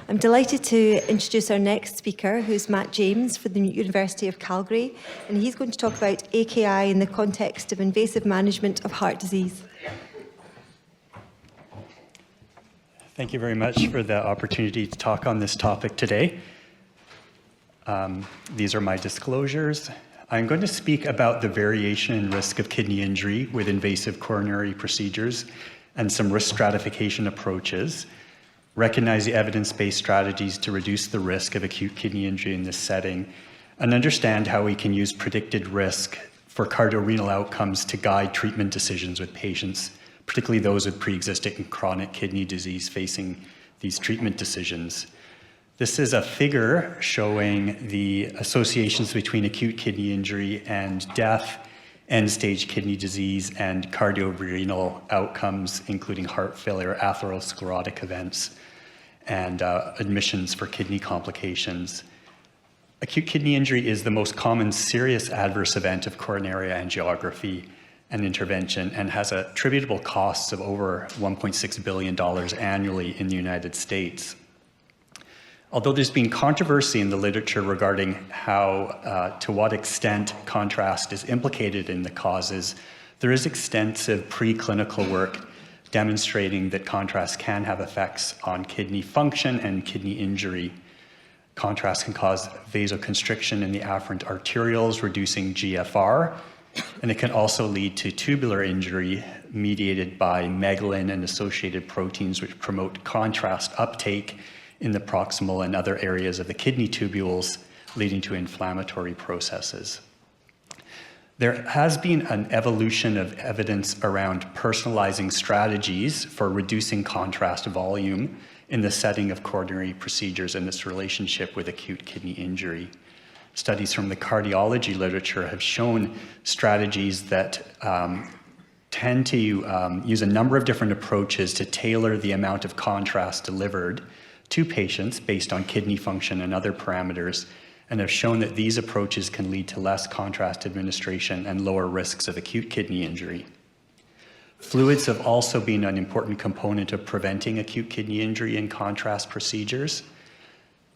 I'm delighted to introduce our next speaker, who's Matt James from the University of Calgary, and he's going to talk about AKI in the context of invasive management of heart disease. Thank you very much for the opportunity to talk on this topic today. These are my disclosures. I'm going to speak about the variation in risk of kidney injury with invasive coronary procedures and some risk stratification approaches, recognize the evidence-based strategies to reduce the risk of acute kidney injury in this setting, and understand how we can use predicted risk for cardiorenal outcomes to guide treatment decisions with patients, particularly those with pre-existing and chronic kidney disease facing these treatment decisions. This is a figure showing the associations between acute kidney injury and death, end-stage kidney disease, and cardiorenal outcomes, including heart failure, atherosclerotic events, and admissions for kidney complications. Acute kidney injury is the most common serious adverse event of coronary angiography and intervention and has attributable costs of over $1.6 billion annually in the United States. Although there's been controversy in the literature regarding how, to what extent contrast is implicated in the causes, there is extensive preclinical work demonstrating that contrast can have effects on kidney function and kidney injury. Contrast can cause vasoconstriction in the afferent arterioles, reducing GFR, and it can also lead to tubular injury mediated by megalin and associated proteins which promote contrast uptake in the proximal and other areas of the kidney tubules, leading to inflammatory processes. There has been an evolution of evidence around personalizing strategies for reducing contrast volume in the setting of coronary procedures and its relationship with acute kidney injury. Studies from the cardiology literature have shown strategies that tend to use a number of different approaches to tailor the amount of contrast delivered to patients based on kidney function and other parameters, and have shown that these approaches can lead to less contrast administration and lower risks of acute kidney injury. Fluids have also been an important component of preventing acute kidney injury in contrast procedures.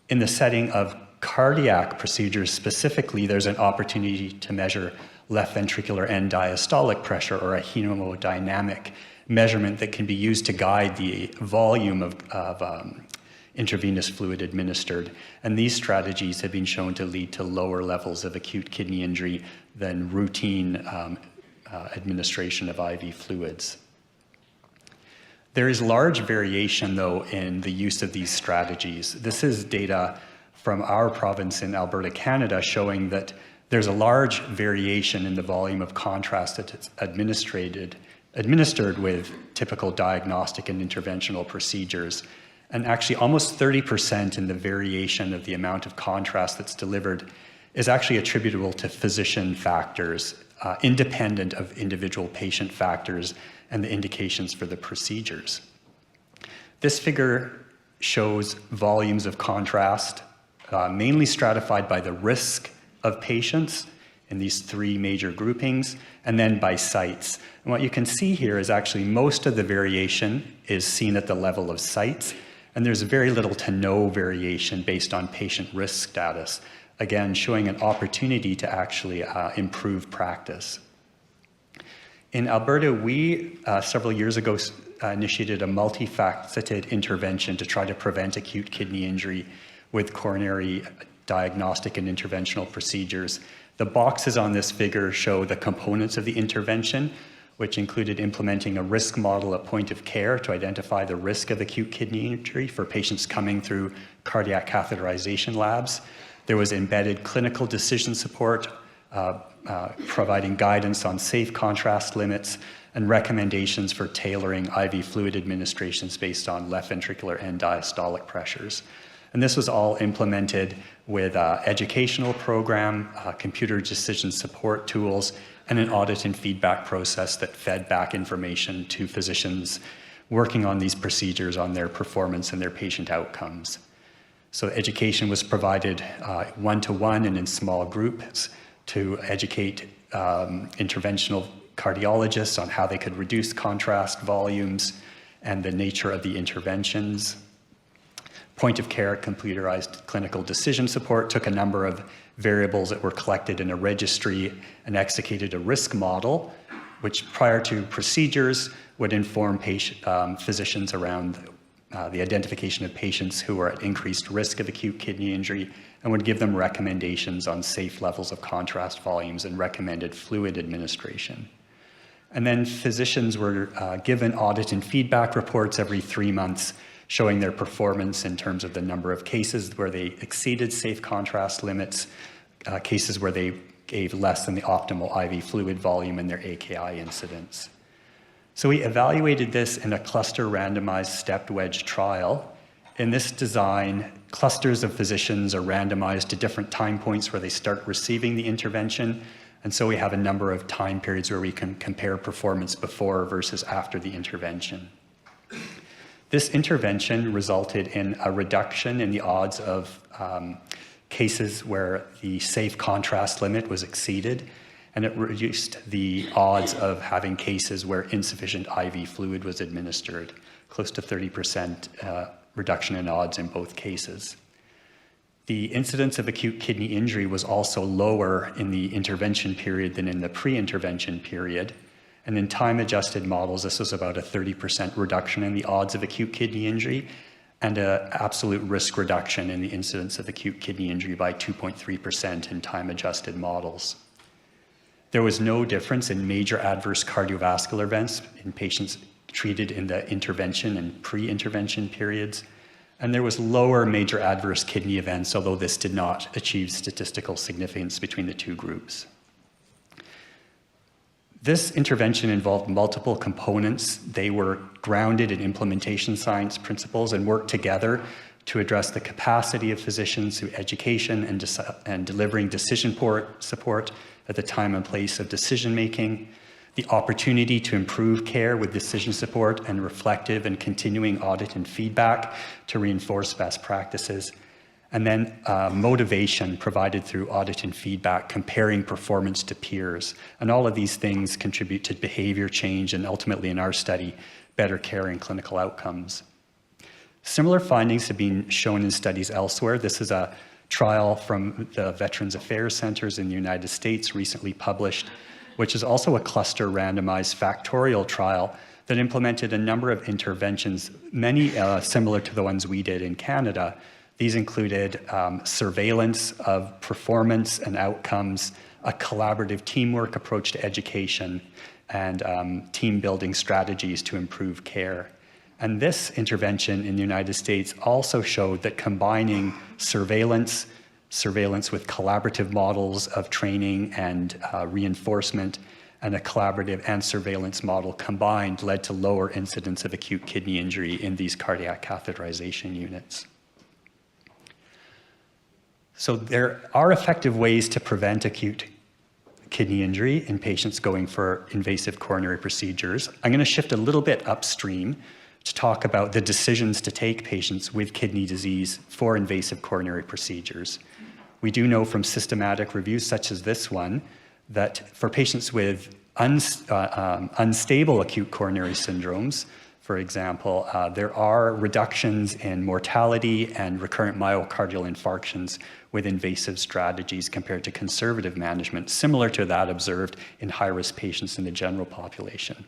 In the setting of cardiac procedures specifically, there's an opportunity to measure left ventricular end diastolic pressure, or a hemodynamic measurement that can be used to guide the volume of intravenous fluid administered. And these strategies have been shown to lead to lower levels of acute kidney injury than routine administration of IV fluids. There is large variation, though, in the use of these strategies. This is data from our province in Alberta, Canada, showing that there's a large variation in the volume of contrast that's administered with typical diagnostic and interventional procedures. And actually almost 30% in the variation of the amount of contrast that's delivered is actually attributable to physician factors, independent of individual patient factors and the indications for the procedures. This figure shows volumes of contrast, mainly stratified by the risk of patients in these three major groupings, and then by sites. And what you can see here is actually most of the variation is seen at the level of sites, and there's very little to no variation based on patient risk status, again, showing an opportunity to actually improve practice. In Alberta, we, several years ago, initiated a multifaceted intervention to try to prevent acute kidney injury with coronary diagnostic and interventional procedures. The boxes on this figure show the components of the intervention, which included implementing a risk model at point of care to identify the risk of acute kidney injury for patients coming through cardiac catheterization labs. There was embedded clinical decision support, providing guidance on safe contrast limits and recommendations for tailoring IV fluid administrations based on left ventricular end diastolic pressures. And this was all implemented with an educational program, computer decision support tools, and an audit and feedback process that fed back information to physicians working on these procedures on their performance and their patient outcomes. So education was provided one-to-one and in small groups to educate interventional cardiologists on how they could reduce contrast volumes and the nature of the interventions. point-of-care computerized clinical decision support, took a number of variables that were collected in a registry and executed a risk model, which prior to procedures would inform physicians around the identification of patients who are at increased risk of acute kidney injury and would give them recommendations on safe levels of contrast volumes and recommended fluid administration. And then physicians were given audit and feedback reports every 3 months showing their performance in terms of the number of cases where they exceeded safe contrast limits, cases where they gave less than the optimal IV fluid volume in their AKI incidence. So we evaluated this in a cluster randomized stepped wedge trial. In this design, clusters of physicians are randomized to different time points where they start receiving the intervention. And so we have a number of time periods where we can compare performance before versus after the intervention. This intervention resulted in a reduction in the odds of cases where the safe contrast limit was exceeded, and it reduced the odds of having cases where insufficient IV fluid was administered, close to 30% reduction in odds in both cases. The incidence of acute kidney injury was also lower in the intervention period than in the pre-intervention period. And in time-adjusted models, this was about a 30% reduction in the odds of acute kidney injury and an absolute risk reduction in the incidence of acute kidney injury by 2.3% in time-adjusted models. There was no difference in major adverse cardiovascular events in patients treated in the intervention and pre-intervention periods. And there was lower major adverse kidney events, although this did not achieve statistical significance between the two groups. This intervention involved multiple components. They were grounded in implementation science principles and worked together to address the capacity of physicians through education and delivering decision support at the time and place of decision making, the opportunity to improve care with decision support and reflective and continuing audit and feedback to reinforce best practices, and then motivation provided through audit and feedback, comparing performance to peers. And all of these things contribute to behavior change and ultimately, in our study, better care and clinical outcomes. Similar findings have been shown in studies elsewhere. This is a trial from the Veterans Affairs Centers in the United States, recently published, which is also a cluster randomized factorial trial that implemented a number of interventions, many similar to the ones we did in Canada. These included surveillance of performance and outcomes, a collaborative teamwork approach to education, and team building strategies to improve care. And this intervention in the United States also showed that combining surveillance with collaborative models of training and reinforcement, and a collaborative and surveillance model combined led to lower incidence of acute kidney injury in these cardiac catheterization units. So there are effective ways to prevent acute kidney injury in patients going for invasive coronary procedures. I'm going to shift a little bit upstream to talk about the decisions to take patients with kidney disease for invasive coronary procedures. We do know from systematic reviews such as this one that for patients with unstable acute coronary syndromes, for example, there are reductions in mortality and recurrent myocardial infarctions with invasive strategies compared to conservative management, similar to that observed in high-risk patients in the general population.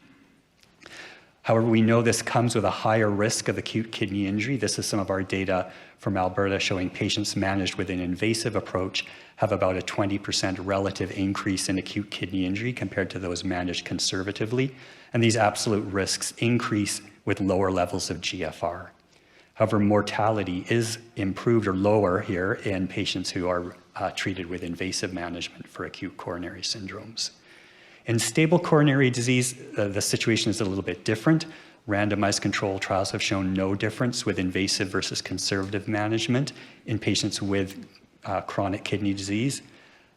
However, we know this comes with a higher risk of acute kidney injury. This is some of our data from Alberta showing patients managed with an invasive approach have about a 20% relative increase in acute kidney injury compared to those managed conservatively. And these absolute risks increase with lower levels of GFR. However, mortality is improved or lower here in patients who are treated with invasive management for acute coronary syndromes. In stable coronary disease, the situation is a little bit different. Randomized controlled trials have shown no difference with invasive versus conservative management in patients with chronic kidney disease,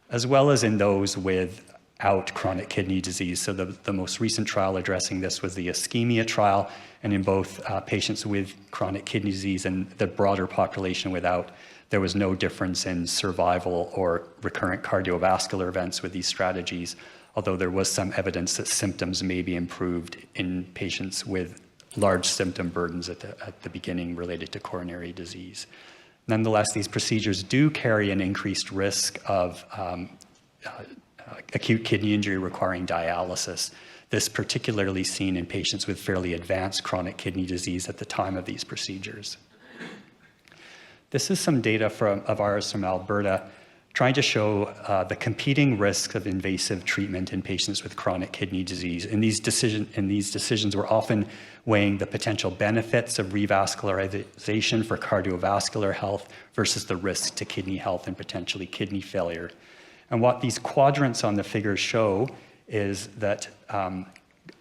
as well as in those without chronic kidney disease. So the most recent trial addressing this was the ischemia trial, and in both patients with chronic kidney disease and the broader population without, there was no difference in survival or recurrent cardiovascular events with these strategies, although there was some evidence that symptoms may be improved in patients with large symptom burdens at the beginning related to coronary disease. Nonetheless, these procedures do carry an increased risk of acute kidney injury requiring dialysis. This particularly seen in patients with fairly advanced chronic kidney disease at the time of these procedures. This is some data of ours from Alberta trying to show the competing risks of invasive treatment in patients with chronic kidney disease. And these decisions were often weighing the potential benefits of revascularization for cardiovascular health versus the risk to kidney health and potentially kidney failure. And what these quadrants on the figures show is that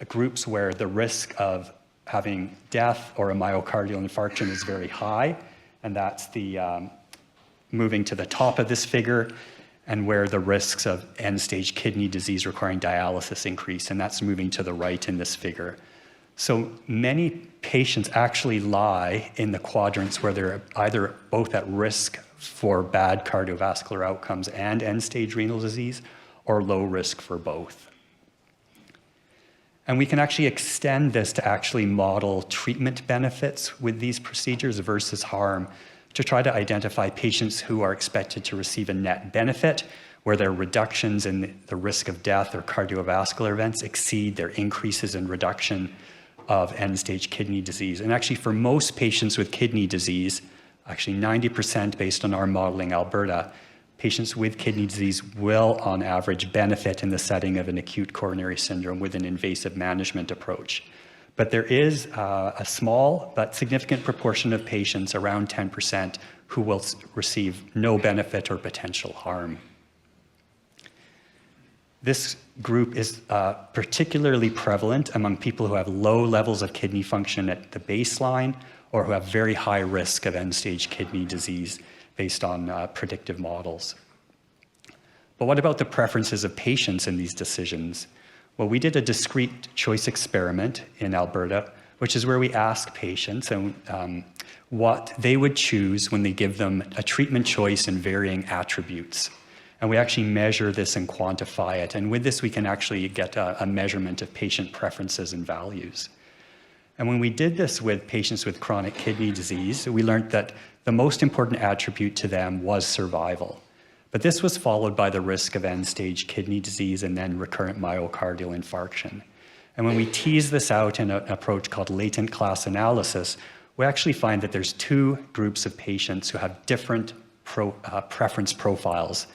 groups where the risk of having death or a myocardial infarction is very high, and that's the moving to the top of this figure, and where the risks of end-stage kidney disease requiring dialysis increase, and that's moving to the right in this figure. So many patients actually lie in the quadrants where they're either both at risk for bad cardiovascular outcomes and end-stage renal disease, or low risk for both. And we can actually extend this to actually model treatment benefits with these procedures versus harm to try to identify patients who are expected to receive a net benefit, where their reductions in the risk of death or cardiovascular events exceed their increases in reduction of end-stage kidney disease. And actually for most patients with kidney disease, actually 90% based on our modeling Alberta, patients with kidney disease will, on average, benefit in the setting of an acute coronary syndrome with an invasive management approach. But there is a small but significant proportion of patients, around 10%, who will receive no benefit or potential harm. This group is particularly prevalent among people who have low levels of kidney function at the baseline or who have very high risk of end-stage kidney disease based on predictive models. But what about the preferences of patients in these decisions? Well, we did a discrete choice experiment in Alberta, which is where we ask patients what they would choose when they give them a treatment choice in varying attributes. And we actually measure this and quantify it. And with this, we can actually get a measurement of patient preferences and values. And when we did this with patients with chronic kidney disease, we learned that the most important attribute to them was survival. But this was followed by the risk of end-stage kidney disease and then recurrent myocardial infarction. And when we tease this out in an approach called latent class analysis, we actually find that there's two groups of patients who have different preference profiles.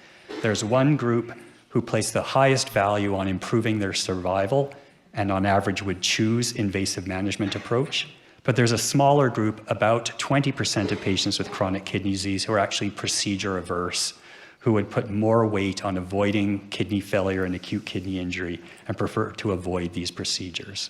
There's one group who place the highest value on improving their survival and on average would choose invasive management approach. But there's a smaller group, about 20% of patients with chronic kidney disease who are actually procedure averse, who would put more weight on avoiding kidney failure and acute kidney injury and prefer to avoid these procedures.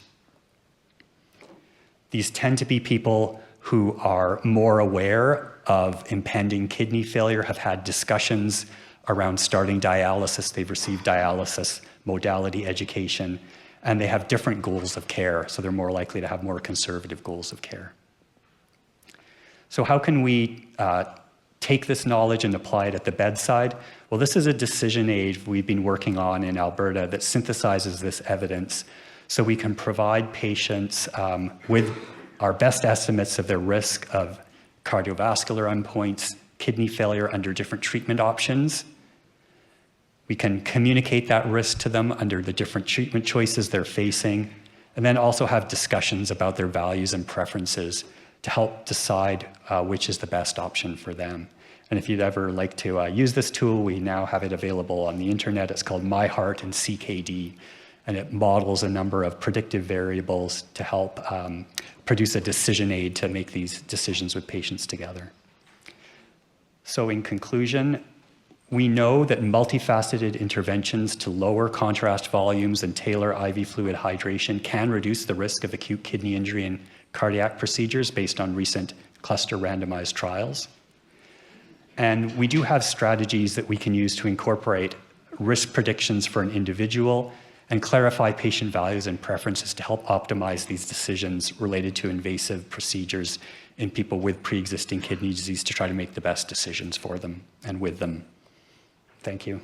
These tend to be people who are more aware of impending kidney failure, have had discussions around starting dialysis, they've received dialysis modality education, and they have different goals of care, so they're more likely to have more conservative goals of care. So how can we take this knowledge and apply it at the bedside? Well, this is a decision aid we've been working on in Alberta that synthesizes this evidence so we can provide patients with our best estimates of their risk of cardiovascular endpoints, kidney failure under different treatment options. We can communicate that risk to them under the different treatment choices they're facing, and then also have discussions about their values and preferences to help decide which is the best option for them. And if you'd ever like to use this tool, we now have it available on the internet. It's called My Heart and CKD, and it models a number of predictive variables to help produce a decision aid to make these decisions with patients together. So in conclusion, we know that multifaceted interventions to lower contrast volumes and tailor IV fluid hydration can reduce the risk of acute kidney injury in cardiac procedures based on recent cluster randomized trials. And we do have strategies that we can use to incorporate risk predictions for an individual and clarify patient values and preferences to help optimize these decisions related to invasive procedures in people with pre-existing kidney disease to try to make the best decisions for them and with them. Thank you.